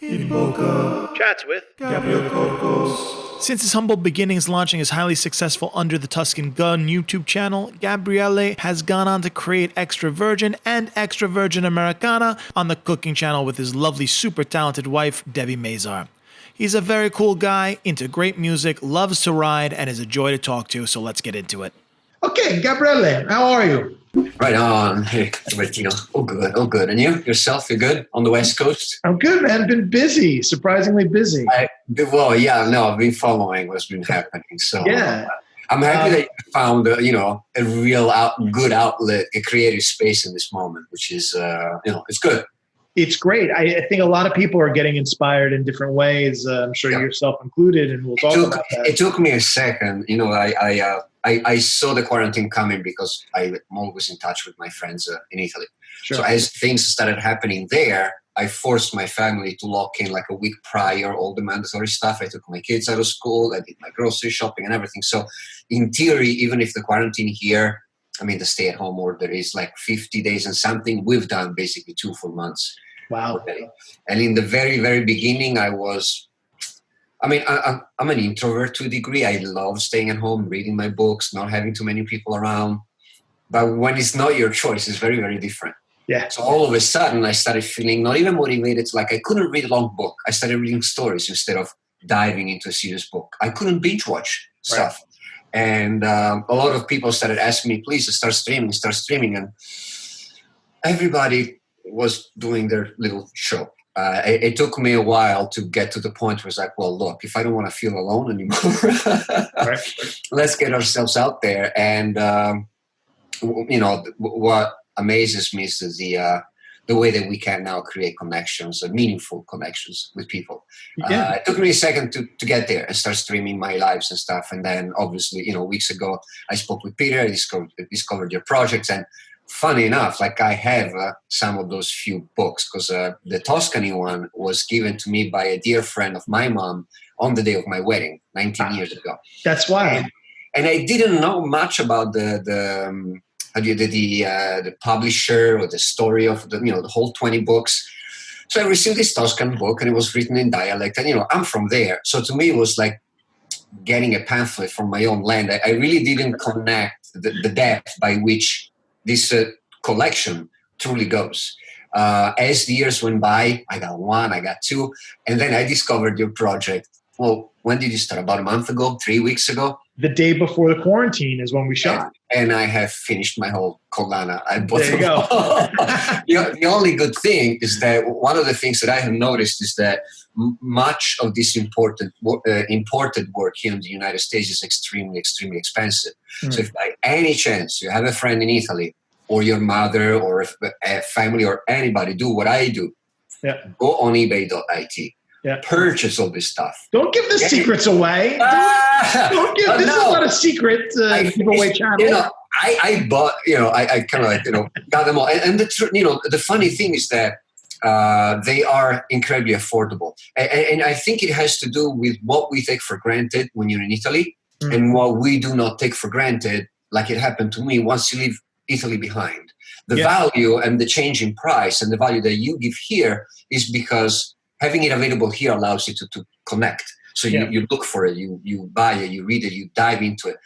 In Bocca. Chats with Gabriele Corcos. Since his humble beginnings launching his highly successful Under the Tuscan Gun YouTube channel, Gabriele has gone on to create Extra Virgin and Extra Virgin Americana on the cooking channel with his lovely, super talented wife, Debi Mazar. He's a very cool guy, into great music, loves to ride, and is a joy to talk to, so let's get into it. Okay, Gabriele, how are you? Right on. Hey, Bertino. Oh, good. Oh, good. And you? Yourself? You good? On the West Coast? I'm good, man. Been busy, surprisingly busy. I've been following what's been happening. So Yeah. I'm happy that you found, a real good outlet, a creative space in this moment, which is, it's good. It's great. I think a lot of people are getting inspired in different ways. I'm sure yourself included, and we'll talk about that. It took me a second. I saw the quarantine coming because I'm always in touch with my friends in Italy. Sure. So as things started happening there, I forced my family to lock in like a week prior all the mandatory stuff. I took my kids out of school. I did my grocery shopping and everything. So in theory, even if the quarantine here, the stay-at-home order is like 50 days and something, we've done basically 2 full months. Wow. Already. And in the very, very beginning, I'm an introvert to a degree. I love staying at home, reading my books, not having too many people around. But when it's not your choice, it's very, very different. Yeah. So all of a sudden, I started feeling not even motivated. I couldn't read a long book. I started reading stories instead of diving into a serious book. I couldn't binge watch stuff. Right. And a lot of people started asking me, please start streaming. And everybody was doing their little show. It took me a while to get to the point where it's like, well, look, if I don't want to feel alone anymore, let's get ourselves out there. And, what amazes me is the way that we can now create connections, meaningful connections with people. Yeah. It took me a second to get there and start streaming my lives and stuff. And then obviously, weeks ago, I spoke with Peter, I discovered your projects. And funny enough, I have some of those few books because the Tuscany one was given to me by a dear friend of my mom on the day of my wedding, 19 years ago. That's wild. And I didn't know much about the publisher or the story of the whole 20 books. So I received this Tuscan book and it was written in dialect. And, I'm from there. So to me, it was like getting a pamphlet from my own land. I really didn't connect the depth by which this collection truly goes. As the years went by, I got 1, I got 2, and then I discovered your project. Well, when did you start? About a month ago, 3 weeks ago? The day before the quarantine is when we shot. And I have finished my whole collana. I bought there you go. The only good thing is that one of the things that I have noticed is that much of this imported work here in the United States is extremely, extremely expensive. So if by any chance you have a friend in Italy or your mother or a family or anybody do what I do, go on ebay.it. Yeah. Purchase all this stuff. Don't give the secrets away. Don't give. This is not a secret giveaway channel. I bought. I kind of got them all. And the funny thing is that they are incredibly affordable. And I think it has to do with what we take for granted when you're in Italy, and what we do not take for granted, like it happened to me once you leave Italy behind. The value and the change in price and the value that you give here is because having it available here allows you to connect. So you look for it, you buy it, you read it, you dive into it.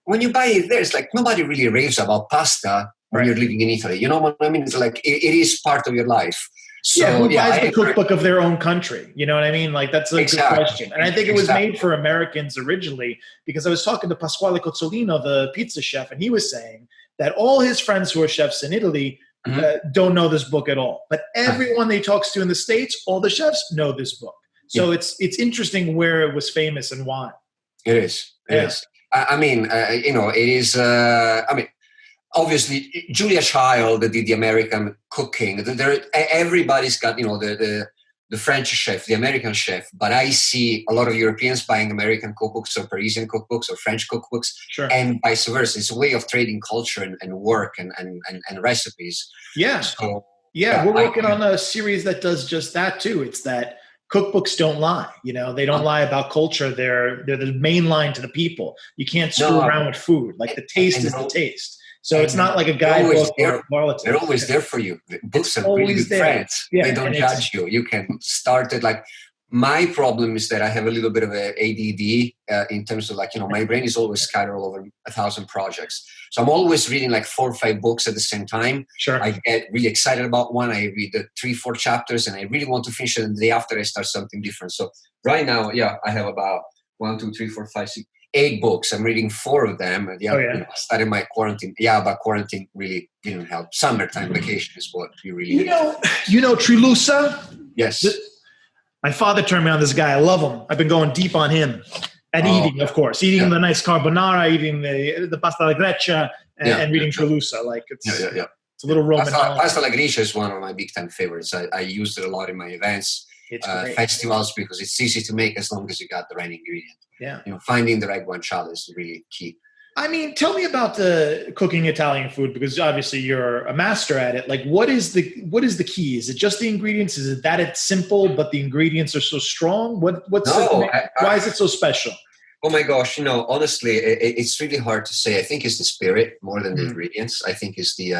When you buy it there, it's like nobody really raves about pasta when you're living in Italy. You know what I mean? It's like it is part of your life. So, who buys the cookbook of their own country? You know what I mean? That's a good question. And I think it was made for Americans originally because I was talking to Pasquale Cozzolino, the pizza chef, and he was saying that all his friends who are chefs in Italy don't know this book at all. But everyone they talks to in the States, all the chefs know this book. So it's interesting where it was famous and why. It is. It is. It is. Obviously, Julia Child did the American cooking. Everybody's got, the French chef, the American chef. But I see a lot of Europeans buying American cookbooks or Parisian cookbooks or French cookbooks, and vice versa. It's a way of trading culture and work and recipes. Yeah. So, we're working on a series that does just that too. It's that cookbooks don't lie. They don't lie about culture. They're the main line to the people. You can't screw around with food. The taste is the taste. So it's not like a guidebook or politics. They're always there for you. Books are really good friends. Yeah, they don't judge you. You can start it like. My problem is that I have a little bit of a ADD in terms of like, my brain is always scattered all over 1,000 projects. So I'm always reading like 4 or 5 books at the same time. Sure. I get really excited about one. I read the 3-4 chapters and I really want to finish it. And the day after I start something different. So right now, I have about 1, 2, 3, 4, 5, 6, 8 books. I'm reading 4 of them. And I started my quarantine. Yeah, but quarantine really didn't help. Summertime vacation is what you really need. You know Trilusa? Yes. My father turned me on this guy. I love him. I've been going deep on him. And eating, of course. Eating the nice carbonara, eating the pasta alla Grecia, and reading Trilusa. Like it's a little Roman. Pasta alla Grecia is one of my big time favorites. I used it a lot in my events, festivals, because it's easy to make as long as you got the right ingredient. Yeah. Finding the right guanciale is really key. I mean, tell me about the cooking Italian food, because obviously you're a master at it. Like, what is the key? Is it just the ingredients? Is it that it's simple, but the ingredients are so strong? Why is it so special? Oh my gosh, honestly, it's really hard to say. I think it's the spirit more than the ingredients. I think it's the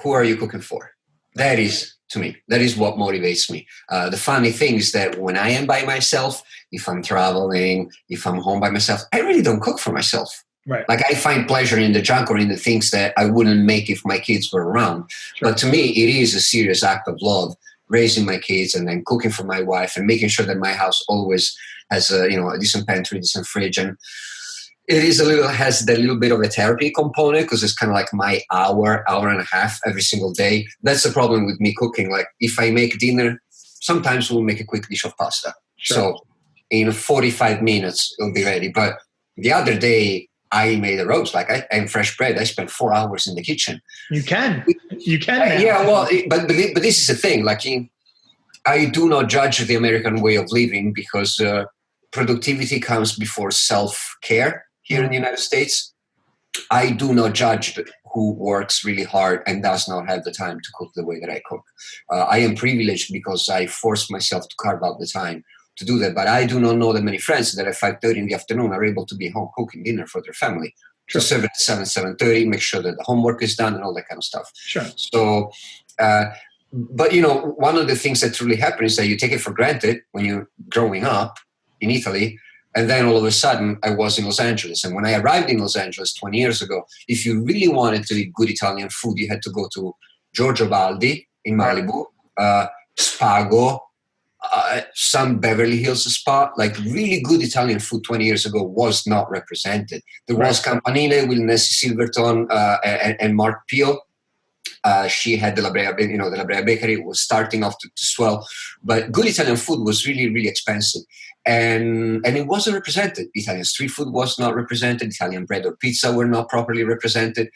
who are you cooking for? That is, to me, that is what motivates me. The funny thing is that when I am by myself, if I'm traveling, if I'm home by myself, I really don't cook for myself. Right. Like I find pleasure in the junk or in the things that I wouldn't make if my kids were around. Sure. But to me, it is a serious act of love, raising my kids and then cooking for my wife and making sure that my house always has a decent pantry, decent fridge. And it is has that little bit of a therapy component because it's kind of like my hour and a half every single day. That's the problem with me cooking. Like if I make dinner, sometimes we'll make a quick dish of pasta. Sure. So in 45 minutes, it'll be ready. But the other day, I made a roast, and fresh bread. I spent 4 hours in the kitchen. You can. Yeah, well, but this is the thing. Like, I do not judge the American way of living because productivity comes before self-care here in the United States. I do not judge who works really hard and does not have the time to cook the way that I cook. I am privileged because I force myself to carve out the time to do that, but I do not know that many friends that at 5:30 in the afternoon are able to be home cooking dinner for their family. Sure. So 7:30, make sure that the homework is done and all that kind of stuff. Sure. So, but one of the things that really happens is that you take it for granted when you're growing up in Italy, and then all of a sudden I was in Los Angeles. And when I arrived in Los Angeles 20 years ago, if you really wanted to eat good Italian food, you had to go to Giorgio Baldi in Malibu, Spago, some Beverly Hills spot. Like really good Italian food 20 years ago was not represented. There was Campanile with Nessie Silverton and Mark Peel. She had the La Brea, the La Brea Bakery was starting off to swell, but good Italian food was really, really expensive, and it wasn't represented. Italian street food was not represented. Italian bread or pizza were not properly represented.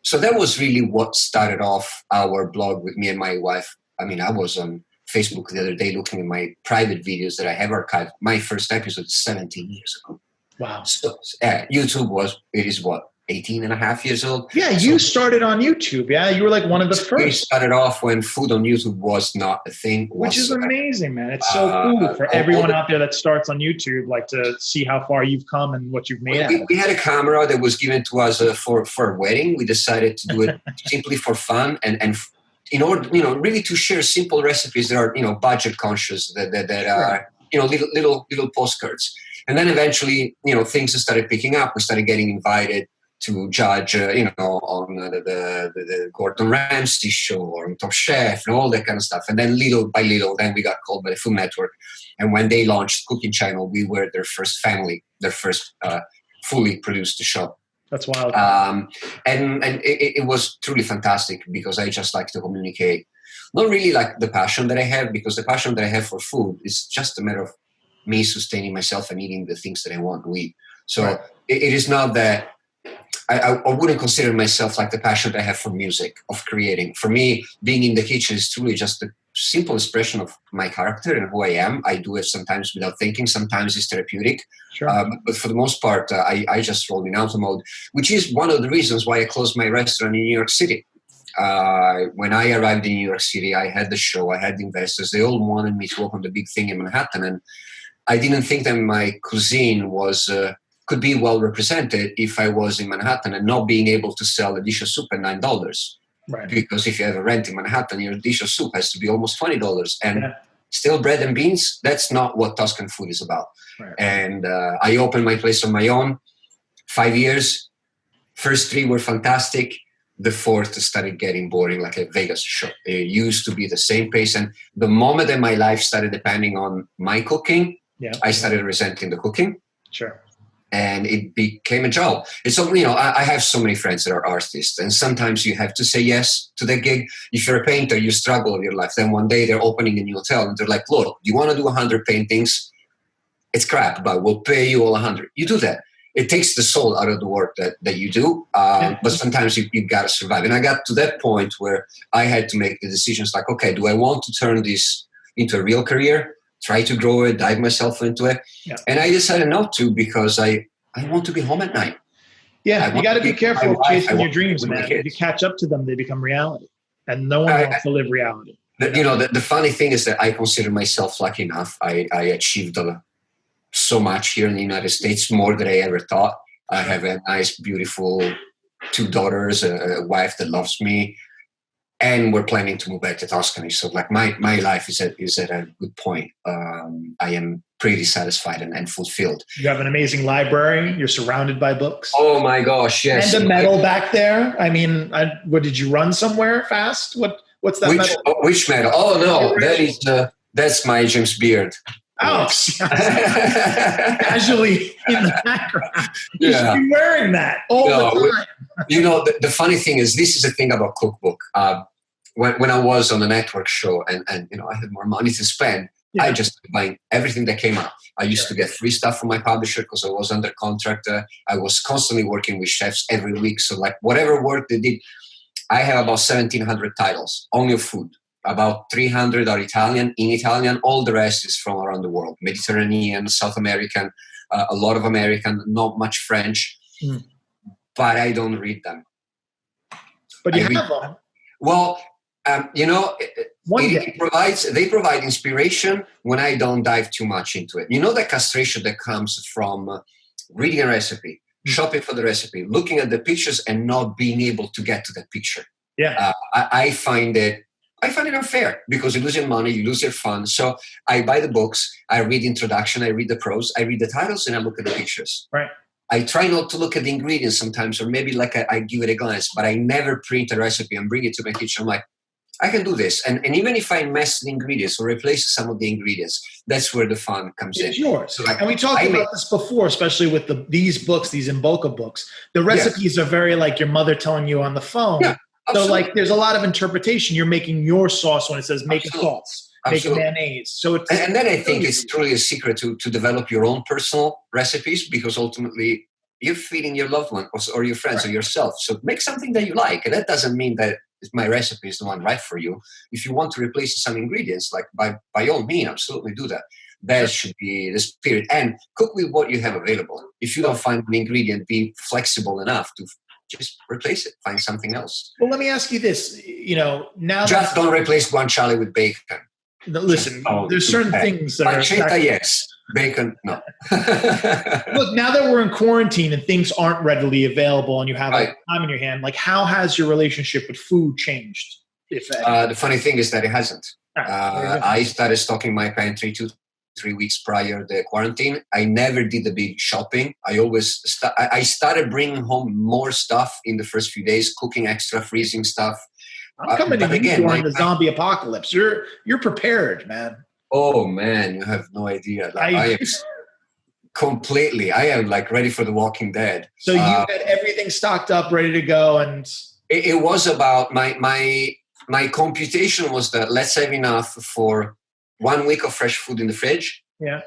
So that was really what started off our blog with me and my wife. I mean, I was on Facebook the other day looking at my private videos that I have archived. My first episode is 17 years ago. Wow. So YouTube is 18 and a half years old. Yeah, you started on YouTube. Yeah, you were like one of the first. We started off when food on YouTube was not a thing. Which is amazing, man. It's so cool for everyone out there that starts on YouTube, like to see how far you've come and what you've made. We had a camera that was given to us for a wedding. We decided to do it simply for fun and in order, really to share simple recipes that are, budget conscious, that are, little postcards. And then eventually, things started picking up. We started getting invited to judge, on the Gordon Ramsay show or on Top Chef and all that kind of stuff. And then little by little, then we got called by the Food Network. And when they launched Cooking Channel, we were their first family, their first fully produced show. That's wild. And it was truly fantastic because I just like to communicate. Not really like the passion that I have, because the passion that I have for food is just a matter of me sustaining myself and eating the things that I want to eat. So it is not that I wouldn't consider myself like the passion that I have for music, of creating. For me, being in the kitchen is truly just a simple expression of my character and who I am. I do it sometimes without thinking. Sometimes it's therapeutic. Sure. But for the most part, I just roll in auto mode, which is one of the reasons why I closed my restaurant in New York City. When I arrived in New York City, I had the show, I had the investors. They all wanted me to open the big thing in Manhattan. And I didn't think that my cuisine was could be well represented if I was in Manhattan and not being able to sell a dish of soup at $9. Right. Because if you have a rent in Manhattan, your dish of soup has to be almost $20. And still bread and beans, that's not what Tuscan food is about. Right. And I opened my place on my own, 5 years. First 3 were fantastic. The 4th started getting boring, like a Vegas show. It used to be the same pace. And the moment that my life started depending on my cooking, I started resenting the cooking. Sure. And it became a job. It's so, I have so many friends that are artists, and sometimes you have to say yes to the gig. If you're a painter, you struggle with your life. Then one day they're opening a new hotel and they're like, look, do you want to do 100 paintings? It's crap, but we'll pay you all 100. You do that. It takes the soul out of the work that you do, but sometimes you got to survive. And I got to that point where I had to make the decisions like, okay, do I want to turn this into a real career? Try to grow it, dive myself into it. Yeah. And I decided not to because I want to be home at night. Yeah, you got to be careful of chasing your dreams, man. If you catch up to them, they become reality. And no one wants to live reality. The funny thing is that I consider myself lucky enough. I achieved so much here in the United States, more than I ever thought. I have a nice, beautiful 2 daughters, a wife that loves me. And we're planning to move back to Tuscany. So like my life is at a good point. I am pretty satisfied and fulfilled. You have an amazing library. You're surrounded by books. Oh my gosh, yes. And a medal back there. I mean, what did you run somewhere fast? What's that medal? Which medal? Oh no, that's my James Beard. Oh, casually in the background. You should be wearing that all the time. The funny thing is, this is the thing about Cookbook. When I was on the network show and I had more money to spend, I just buying everything that came out. I used to get free stuff from my publisher because I was under contract. I was constantly working with chefs every week. So like whatever work they did, I have about 1,700 titles, only of food. About 300 are Italian, in Italian. All the rest is from around the world. Mediterranean, South American, a lot of American, not much French. But I don't read them. But you have them. Well, they provide inspiration when I don't dive too much into it. You know the castration that comes from reading a recipe, shopping for the recipe, looking at the pictures and not being able to get to that picture. Yeah, I find it unfair because you lose your money, you lose your fun. So I buy the books, I read the introduction, I read the prose, I read the titles, and I look at the pictures. Right. I try not to look at the ingredients sometimes, or maybe like I give it a glance, but I never print a recipe and bring it to my kitchen. I'm like, I can do this. And even if I mess the ingredients or replace some of the ingredients, that's where the fun comes in. It's yours. So and we talked about this before, especially with these books, these In Bocca books. The recipes are very like your mother telling you on the phone. Yeah, so like there's a lot of interpretation. You're making your sauce when it says make a sauce. Make a mayonnaise. So it's and then I think it's truly a secret to develop your own personal recipes because ultimately you're feeding your loved one or your friends or yourself. So make something that you like. And that doesn't mean that my recipe is the one right for you. If you want to replace some ingredients, like by all means, absolutely do that. That should be the spirit. And cook with what you have available. If you don't find an ingredient, be flexible enough to just replace it. Find something else. Well, let me ask you this. Now just don't replace guanciale with bacon. Listen, there's certain things that pancetta, yes. Bacon, no. Look, now that we're in quarantine and things aren't readily available and you have time in your hand, like how has your relationship with food changed? The funny thing is that it hasn't. I started stocking my pantry 2-3 weeks prior to the quarantine. I never did the big shopping. I started bringing home more stuff in the first few days, cooking extra, freezing stuff. I'm coming to you during the zombie apocalypse. You're prepared, man. Oh man, you have no idea. I am like ready for The Walking Dead. So you had everything stocked up, ready to go, and it was about my computation was that let's have enough for 1 week of fresh food in the fridge. Yeah.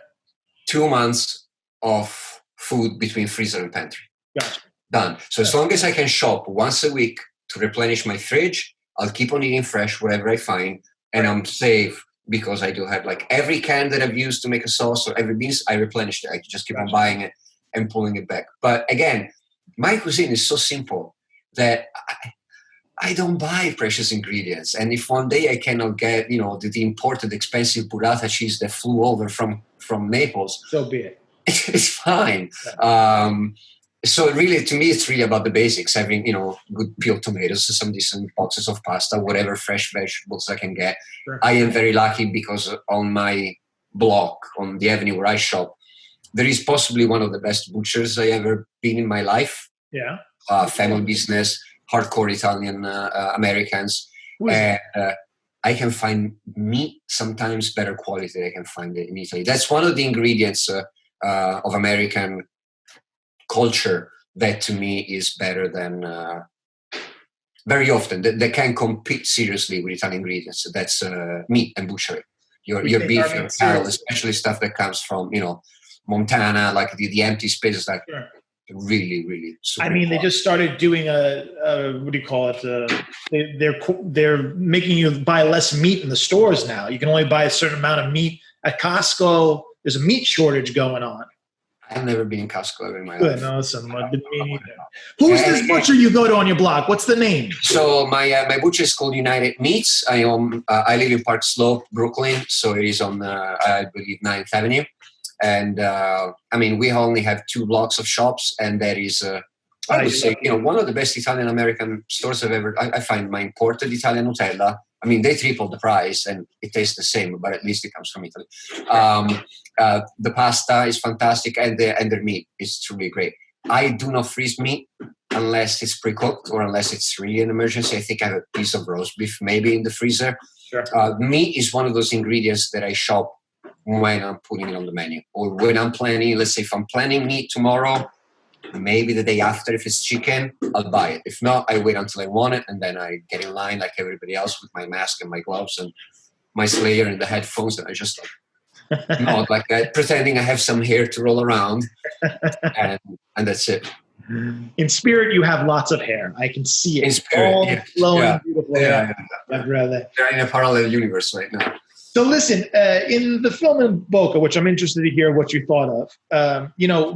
2 months of food between freezer and pantry. Gotcha. Done. So as long as I can shop once a week to replenish my fridge, I'll keep on eating fresh, whatever I find, and I'm safe because I do have like every can that I've used to make a sauce or every beans, I replenished it. I just keep on buying it and pulling it back. But again, my cuisine is so simple that I don't buy precious ingredients. And if one day I cannot get, the imported expensive burrata cheese that flew over from Naples, so be it. it's fine. So really, to me, it's really about the basics, having, good peeled tomatoes, some decent boxes of pasta, whatever fresh vegetables I can get. Sure. I am very lucky because on my block, on the avenue where I shop, there is possibly one of the best butchers I ever been in my life. Yeah. Family business, hardcore Italian Americans. I can find meat sometimes better quality than I can find it in Italy. That's one of the ingredients of American culture that to me is better than very often they can compete seriously with Italian ingredients. That's meat and butchery. Your beef, your cattle, especially stuff that comes from Montana, like the empty spaces, like really, really. I mean, they just started doing what do you call it? They're making you buy less meat in the stores now. You can only buy a certain amount of meat at Costco. There's a meat shortage going on. I've never been in Costco ever in my life. Good, awesome. Who's this butcher you go to on your block? What's the name? So my butcher is called United Meats. I live in Park Slope, Brooklyn, so it is on I believe 9th Avenue. And we only have 2 blocks of shops, and that is I would say one of the best Italian American stores I've ever. I find my imported Italian Nutella. I mean, they tripled the price and it tastes the same, but at least it comes from Italy. The pasta is fantastic, and their meat is truly great. I do not freeze meat unless it's pre-cooked or unless it's really an emergency. I think I have a piece of roast beef maybe in the freezer. Sure. Meat is one of those ingredients that I shop when I'm putting it on the menu, or when I'm planning. Let's say if I'm planning meat tomorrow, maybe the day after, if it's chicken, I'll buy it. If not, I wait until I want it, and then I get in line like everybody else with my mask and my gloves and my Slayer and the headphones, and I just not like pretending I have some hair to roll around, and that's it. In spirit, you have lots of hair. I can see it. In spirit, all flowing, beautiful hair. They're in a parallel universe right now. So listen, in the film In Bocca, which I'm interested to hear what you thought of,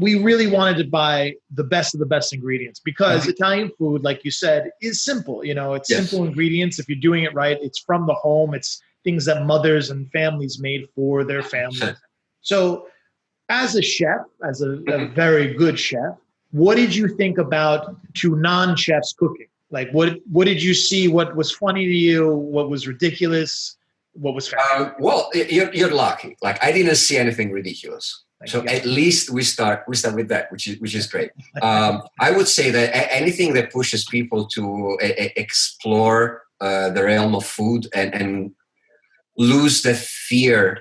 we really wanted to buy the best of the best ingredients because Italian food, like you said, is simple. It's simple ingredients. If you're doing it right, it's from the home. It's things that mothers and families made for their families. So as a chef, as a very good chef, what did you think about 2 non-chefs cooking? Like, what did you see? What was funny to you? What was ridiculous? What was fantastic? Well, you're lucky. Like, I didn't see anything ridiculous. So at least we start with that, which is great. I would say that anything that pushes people to explore the realm of food and lose the fear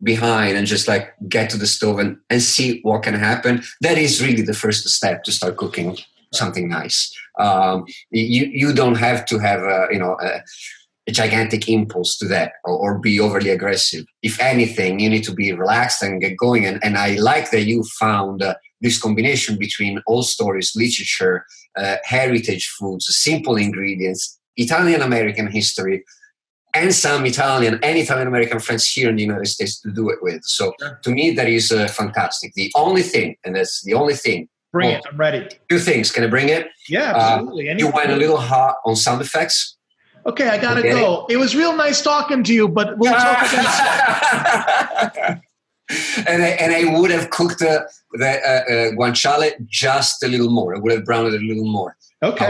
behind and just like get to the stove and see what can happen, that is really the first step to start cooking something nice. You don't have to have a gigantic impulse to that or be overly aggressive. If anything, you need to be relaxed and get going. And I like that you found this combination between old stories, literature, heritage foods, simple ingredients, Italian-American history, and some Italian-American friends here in the United States to do it with. So to me, that is fantastic. The only thing, and that's the only thing. Bring it, I'm ready. 2 things. Can I bring it? Yeah, absolutely. You went a little hot on sound effects. Okay, I gotta go. It was real nice talking to you, but we'll talk again. And I would have cooked the guanciale just a little more. I would have browned it a little more. Okay.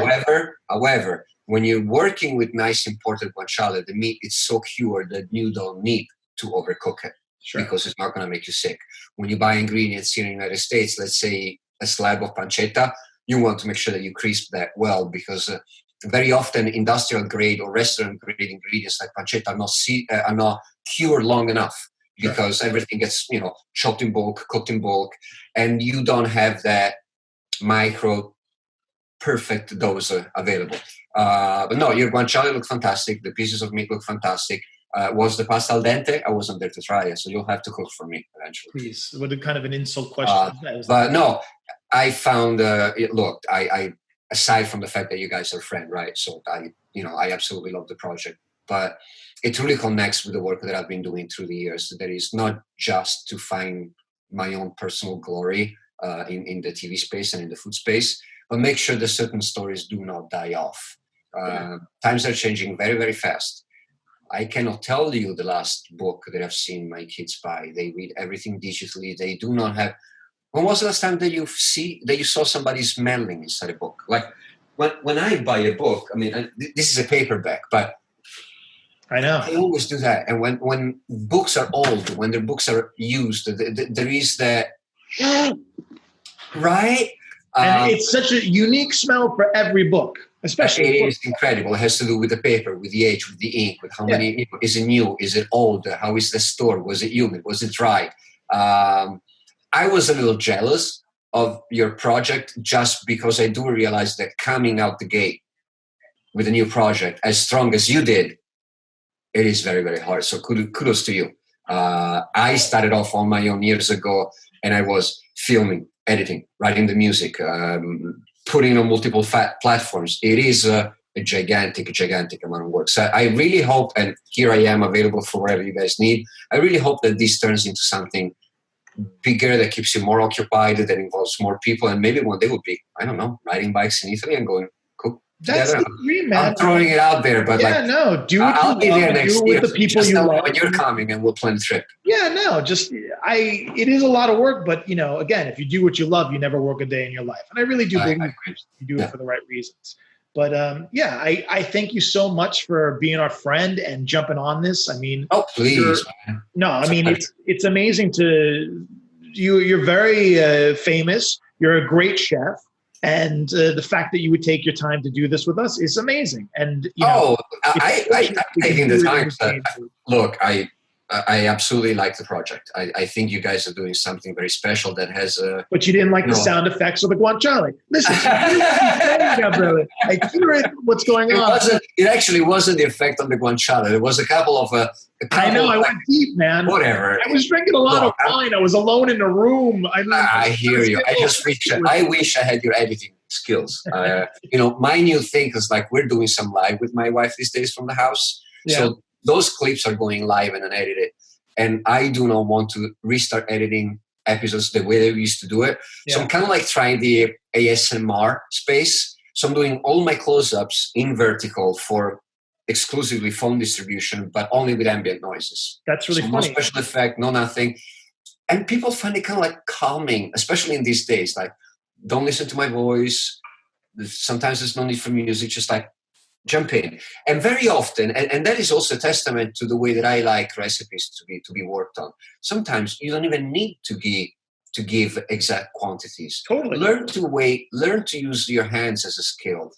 However, when you're working with nice imported guanciale, the meat is so cured that you don't need to overcook it because it's not going to make you sick. When you buy ingredients here in the United States, let's say a slab of pancetta, you want to make sure that you crisp that well because very often industrial grade or restaurant grade ingredients like pancetta are not cured long enough because everything gets chopped in bulk, cooked in bulk, and you don't have that micro perfect dose available. But no, your guanciale look fantastic. The pieces of meat look fantastic. Was the pasta al dente? I wasn't there to try it, so you'll have to cook for me eventually. Please, what a kind of an insult question. But no, I found. Look, I aside from the fact that you guys are friends, right? So I absolutely love the project, but it really connects with the work that I've been doing through the years. That is not just to find my own personal glory in the TV space and in the food space, but make sure that certain stories do not die off. Times are changing very, very fast. I cannot tell you the last book that I've seen my kids buy. They read everything digitally. They do not have When was the last time that you saw somebody smelling inside a book? Like when I buy a book, I mean, this is a paperback, but I know I always do that. And when books are old, when their books are used, there is that, right? And it's such a unique smell for every book, especially. It is incredible. It has to do with the paper, with the age, with the ink, with how many. Is it new? Is it old? How is the store? Was it humid? Was it dry? I was a little jealous of your project just because I do realize that coming out the gate with a new project as strong as you did, it is very, very hard. So kudos to you. I started off on my own years ago, and I was filming, editing, writing the music, putting on multiple platforms. It is a gigantic amount of work. So I really hope, and here I am available for whatever you guys need. I really hope that this turns into something bigger, that keeps you more occupied, that involves more people, and maybe one day we'll be, I don't know, riding bikes in Italy and going cook That's together. the dream, man. I'm throwing it out there, but do what I'll be there next year. With the people just you love. when you're coming, and we'll plan a trip. It is a lot of work, but again, if you do what you love, you never work a day in your life. And I really do believe you do it for the right reasons. But I thank you so much for being our friend and jumping on this. I mean, oh please, man. No, I mean it's amazing you're very famous. You're a great chef, and the fact that you would take your time to do this with us is amazing. And I taking the time. Look, I absolutely like the project. I think you guys are doing something very special that has a... But you didn't like the sound effects of the guanciale. Listen, Gabriele, I hear it, what's going on. It actually wasn't the effect on the guanciale. There was a couple of... I know, I went deep, man. Whatever. I was drinking a lot of wine. I was alone in a room. I hear you. I wish I had your editing skills. My new thing is like we're doing some live with my wife these days from the house. Yeah. So those clips are going live and unedited. And I do not want to restart editing episodes the way that we used to do it. Yeah. So I'm kind of like trying the ASMR space. So I'm doing all my close-ups in vertical for exclusively phone distribution, but only with ambient noises. That's really funny. No special effect, no nothing. And people find it kind of like calming, especially in these days. Like, don't listen to my voice. Sometimes there's no need for music, just like jump in. And very often, and that is also a testament to the way that I like recipes to be worked on. Sometimes you don't even need to give exact quantities. Totally. Learn to use your hands as a skill.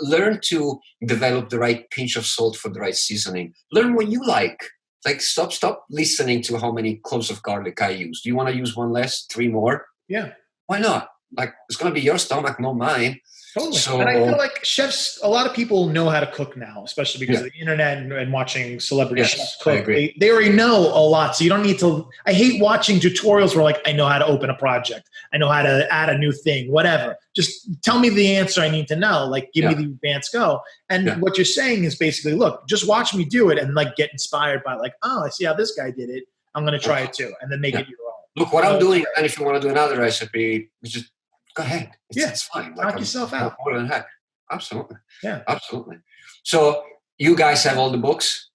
Learn to develop the right pinch of salt for the right seasoning. Learn what you like. Like stop listening to how many cloves of garlic I use. Do you want to use one less, 3 more? Yeah. Why not? Like, it's going to be your stomach, not mine. Totally. So, and I feel like chefs, a lot of people know how to cook now, especially because of the internet and watching celebrity chefs cook. They already know a lot. So you don't need to, I hate watching tutorials where like, I know how to open a project. I know how to add a new thing, whatever. Just tell me the answer I need to know. Like, give me the advanced go. And what you're saying is basically, look, just watch me do it and like get inspired by like, oh, I see how this guy did it. I'm going to try it too. And then make it your own. Look, what I'm doing, and if you want to do another recipe, just go ahead. It's fine. Like, knock yourself out. More than heck. Absolutely. Yeah. Absolutely. So you guys have all the books?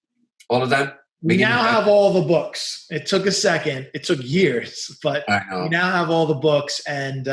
All of them? We now have all the books. It took a second. It took years. But we now have all the books. And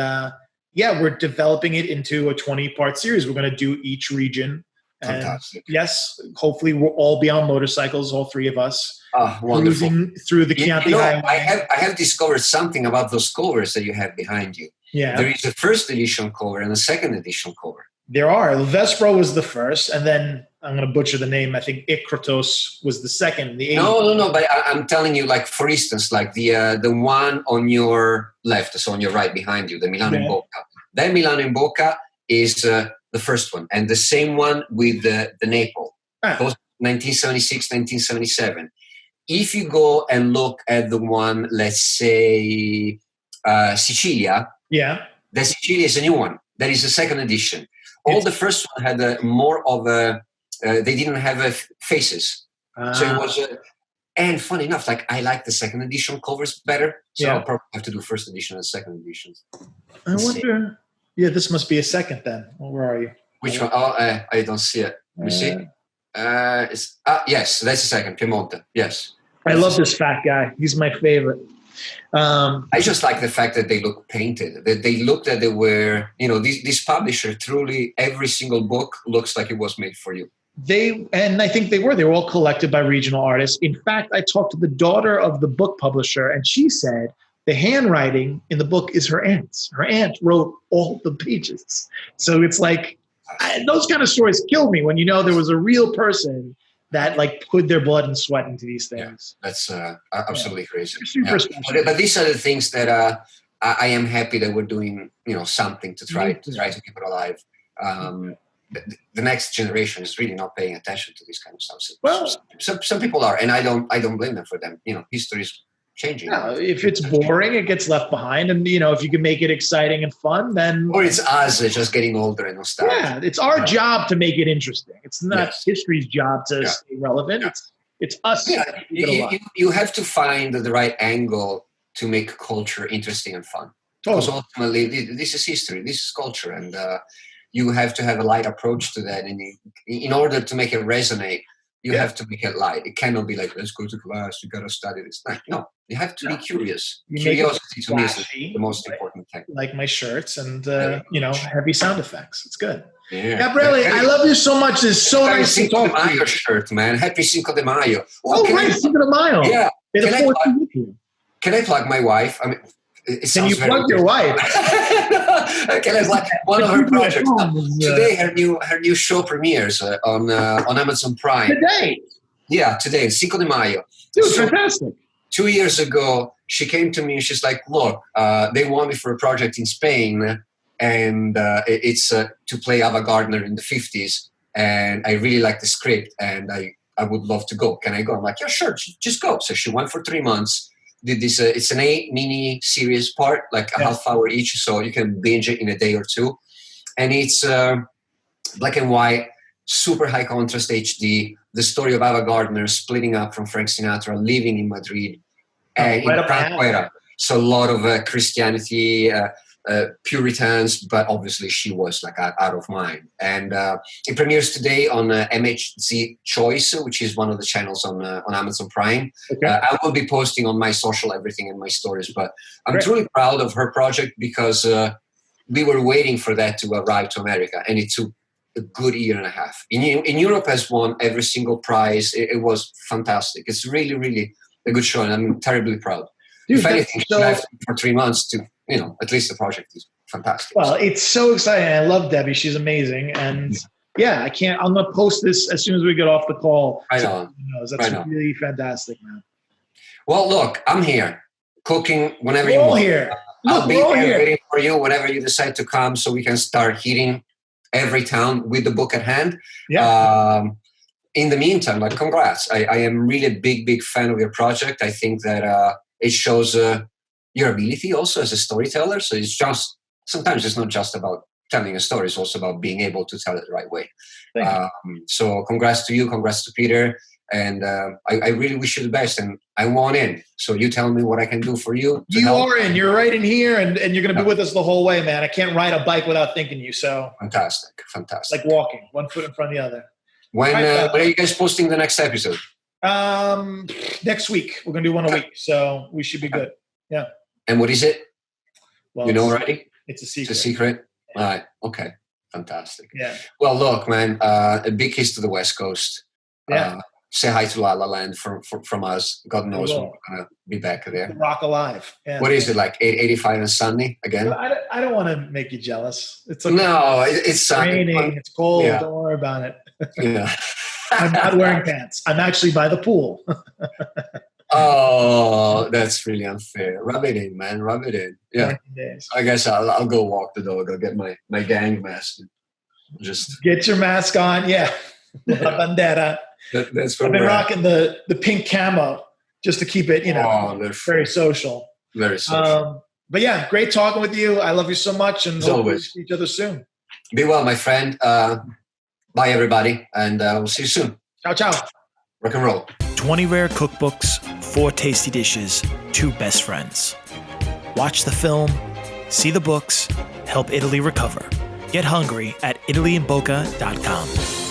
we're developing it into a 20-part series. We're going to do each region. Fantastic. And yes, hopefully we'll all be on motorcycles, all 3 of us. Wonderful. Cruising through the Chianti Highway. I have discovered something about those covers that you have behind you. Yeah. There is a first edition cover and a second edition cover. There are. Il Vespro was the first, and then I'm going to butcher the name. I think Ikratos was the second. No. But I'm telling you, like, for instance, like the one on your left, so on your right behind you, the Milano in Bocca. That Milano in Bocca is the first one, and the same one with the Naples, both 1976, 1977. If you go and look at the one, let's say Sicilia, the Sicilia is a new one. That is the second edition. All the first one had more of a, they didn't have faces. So it was, and funny enough, like I like the second edition covers better. So I'll probably have to do first edition and second editions. I wonder, this must be a second then. Where are you? Which one? Oh, I don't see it. Let me see. Yes, that's the second, Piemonte. Yes. I love this fat guy. He's my favorite. I just like the fact that they look painted, that they look that they were, this publisher truly, every single book looks like it was made for you. And I think they were all collected by regional artists. In fact, I talked to the daughter of the book publisher, and she said the handwriting in the book is her aunt's. Her aunt wrote all the pages. So it's like, those kind of stories kill me when there was a real person that like put their blood and sweat into these things. Yeah, that's absolutely crazy. Super special. But these are the things that I am happy that we're doing, something to try to keep it alive. The next generation is really not paying attention to this kind of stuff. So, some people are, and I don't blame them for them. History is changing. No, if it's boring, it gets left behind. And, if you can make it exciting and fun, then... Or it's us just getting older and nostalgic. Yeah, it's our job to make it interesting. It's not history's job to stay relevant. Yeah. It's us. Yeah. You have to find the right angle to make culture interesting and fun. Totally. Because ultimately, this is history. This is culture. And you have to have a light approach to that. And in order to make it resonate, you have to make it light. It cannot be like, let's go to class, you got to study this. No, you have to be curious. Curiosity to me is the most important thing. Like my shirts and, heavy sound effects. It's good. Yeah. Gabriele, I love you so much. It's so nice to talk to you. Shirt, man. Happy Cinco de Mayo. Cinco de Mayo. Yeah. Can I plug my wife? I mean, can you plug your wife? Can I plug one of her projects? Today, her new show premieres on Amazon Prime. Today? Yeah, today, Cinco de Mayo. Dude, fantastic. 2 years ago, she came to me and she's like, look, they want me for a project in Spain, and it's to play Ava Gardner in the 50s, and I really like the script, and I would love to go. Can I go? I'm like, yeah, sure, just go. So she went for 3 months. Did this? It's an 8 mini series part, like a half hour each, so you can binge it in a day or two. And it's black and white, super high contrast HD. The story of Ava Gardner splitting up from Frank Sinatra, living in Madrid, in Pracuera. So a lot of Christianity, Puritans, but obviously she was like out of mind. And it premieres today on MHZ Choice, which is one of the channels on Amazon Prime. Okay. I will be posting on my social everything in my stories, but I'm truly proud of her project because we were waiting for that to arrive to America, and it took a good year and a half. In Europe has won every single prize. It was fantastic. It's really, really a good show, and I'm terribly proud. Dude, if anything, she left for 3 months to, at least the project is fantastic. Well, it's so exciting. I love Debi. She's amazing. And I'm going to post this as soon as we get off the call. I know. That's really fantastic, man. Well, look, I'm here cooking whenever you want. I'll be here waiting for you whenever you decide to come so we can start hitting every town with the book at hand. Yeah. In the meantime, congrats. I am really a big, big fan of your project. I think that it shows your ability also as a storyteller. So sometimes it's not just about telling a story. It's also about being able to tell it the right way. So congrats to you. Congrats to Peter. And I really wish you the best. And I want in. So you tell me what I can do for you. You are in. You're right in here. And you're going to be with us the whole way, man. I can't ride a bike without thinking you. So Fantastic. Like walking, one foot in front of the other. When are you guys posting the next episode? Next week. We're going to do one a week. So we should be good. Yeah. And what is it? Well, you know already? It's a secret. It's a secret? Yeah. All right. Okay. Fantastic. Yeah. Well, look, man, a big kiss to the West Coast. Yeah. Say hi to La La Land from us. God knows when we're going to be back there. Rock alive. Yeah. What is it, like 85 and sunny again? I don't want to make you jealous. It's okay. No, it's sunny. Raining. It's cold. Yeah. Don't worry about it. Yeah. I'm not wearing pants. I'm actually by the pool. Oh, that's really unfair. Rub it in, man. Rub it in. Yeah. I guess I'll go walk the dog. I'll get my gang mask. Just get your mask on. Yeah. La bandera. That's I've been rocking the pink camo just to keep it, very social. Very social. But yeah, great talking with you. I love you so much, and hope we'll see each other soon. Be well, my friend. Bye, everybody, and we'll see you soon. Ciao, ciao. Rock and roll. 20 rare cookbooks, 4 tasty dishes, 2 best friends. Watch the film, see the books, help Italy recover. Get hungry at ItalyInBocca.com.